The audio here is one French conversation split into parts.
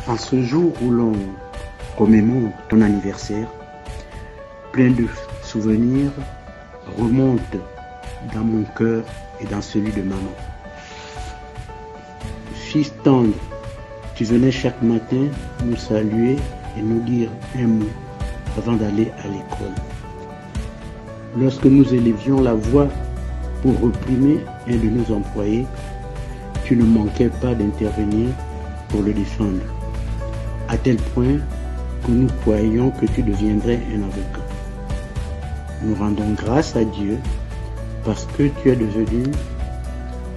En ce jour où l'on commémore ton anniversaire, plein de souvenirs remontent dans mon cœur et dans celui de maman. Fils tendre, tu venais chaque matin nous saluer et nous dire un mot avant d'aller à l'école. Lorsque nous élevions la voix pour réprimer un de nos employés, tu ne manquais pas d'intervenir pour le défendre, à tel point que nous croyions que tu deviendrais un avocat. Nous rendons grâce à Dieu parce que tu es devenu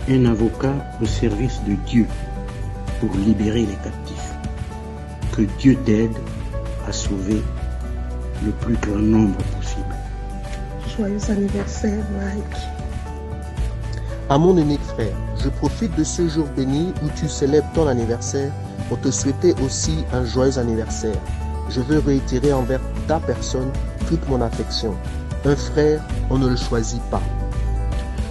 un avocat au service de Dieu pour libérer les captifs. Que Dieu t'aide à sauver le plus grand nombre possible. Joyeux anniversaire, Mike. À mon unique frère, je profite de ce jour béni où tu célèbres ton anniversaire pour te souhaiter aussi un joyeux anniversaire. Je veux réitérer envers ta personne toute mon affection. Un frère, on ne le choisit pas.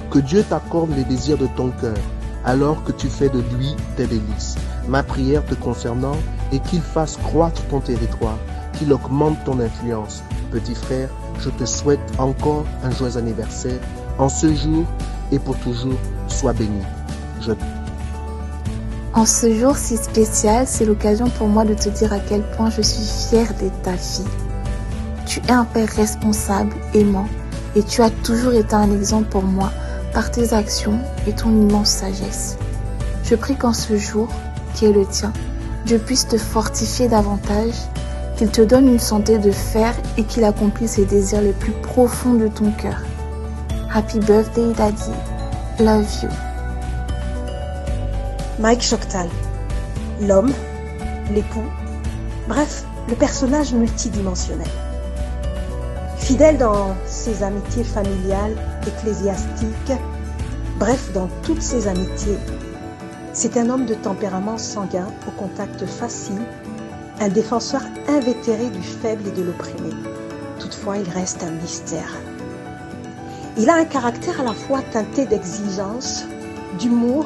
Que Dieu t'accorde les désirs de ton cœur, alors que tu fais de lui tes délices. Ma prière te concernant est qu'il fasse croître ton territoire, qu'il augmente ton influence. Petit frère, je te souhaite encore un joyeux anniversaire. En ce jour et pour toujours, sois béni. En ce jour si spécial, c'est l'occasion pour moi de te dire à quel point je suis fière d'être ta fille. Tu es un père responsable, aimant, et tu as toujours été un exemple pour moi par tes actions et ton immense sagesse. Je prie qu'en ce jour, qui est le tien, Dieu puisse te fortifier davantage, qu'il te donne une santé de fer et qu'il accomplisse les désirs les plus profonds de ton cœur. Happy birthday, Daddy. Love you. Mike Choctal, l'homme, l'époux, bref, le personnage multidimensionnel. Fidèle dans ses amitiés familiales, ecclésiastiques, bref, dans toutes ses amitiés, c'est un homme de tempérament sanguin, au contact facile, un défenseur invétéré du faible et de l'opprimé. Toutefois, il reste un mystère. Il a un caractère à la fois teinté d'exigence, d'humour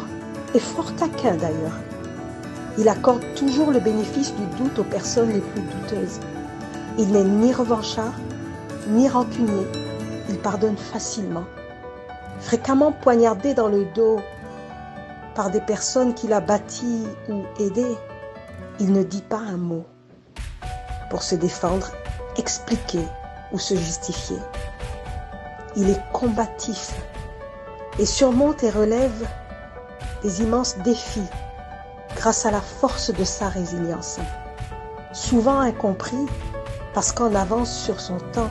et fort taquin d'ailleurs. Il accorde toujours le bénéfice du doute aux personnes les plus douteuses. Il n'est ni revanchard, ni rancunier. Il pardonne facilement. Fréquemment poignardé dans le dos par des personnes qu'il a bâties ou aidées, il ne dit pas un mot pour se défendre, expliquer ou se justifier. Il est combatif et surmonte et relève des immenses défis grâce à la force de sa résilience. Souvent incompris parce qu'en avance sur son temps,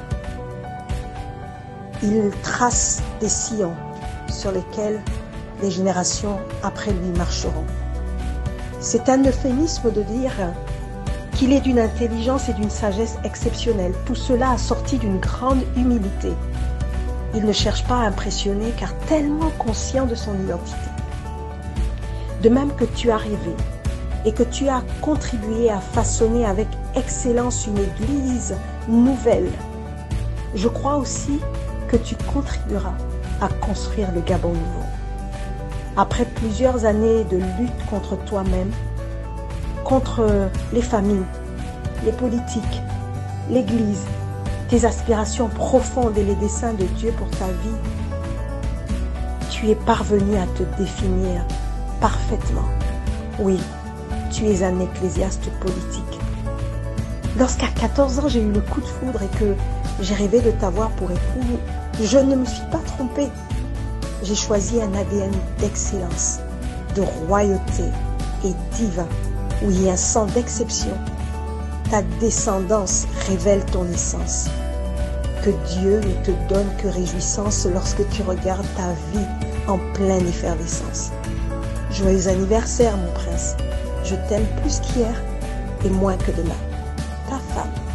il trace des sillons sur lesquels les générations après lui marcheront. C'est un euphémisme de dire qu'il est d'une intelligence et d'une sagesse exceptionnelle, tout cela assorti d'une grande humilité. Il ne cherche pas à impressionner car tellement conscient de son identité. De même que tu as rêvé et que tu as contribué à façonner avec excellence une église nouvelle, je crois aussi que tu contribueras à construire le Gabon nouveau. Après plusieurs années de lutte contre toi-même, contre les familles, les politiques, l'Église, tes aspirations profondes et les desseins de Dieu pour ta vie, tu es parvenu à te définir parfaitement. Oui, tu es un ecclésiaste politique. Lorsqu'à 14 ans, j'ai eu le coup de foudre et que j'ai rêvé de t'avoir pour époux, je ne me suis pas trompée. J'ai choisi un ADN d'excellence, de royauté et divin. Oui, un sang d'exception. Ta descendance révèle ton essence. Que Dieu ne te donne que réjouissance lorsque tu regardes ta vie en pleine effervescence. Joyeux anniversaire, mon prince. Je t'aime plus qu'hier et moins que demain. Ta femme.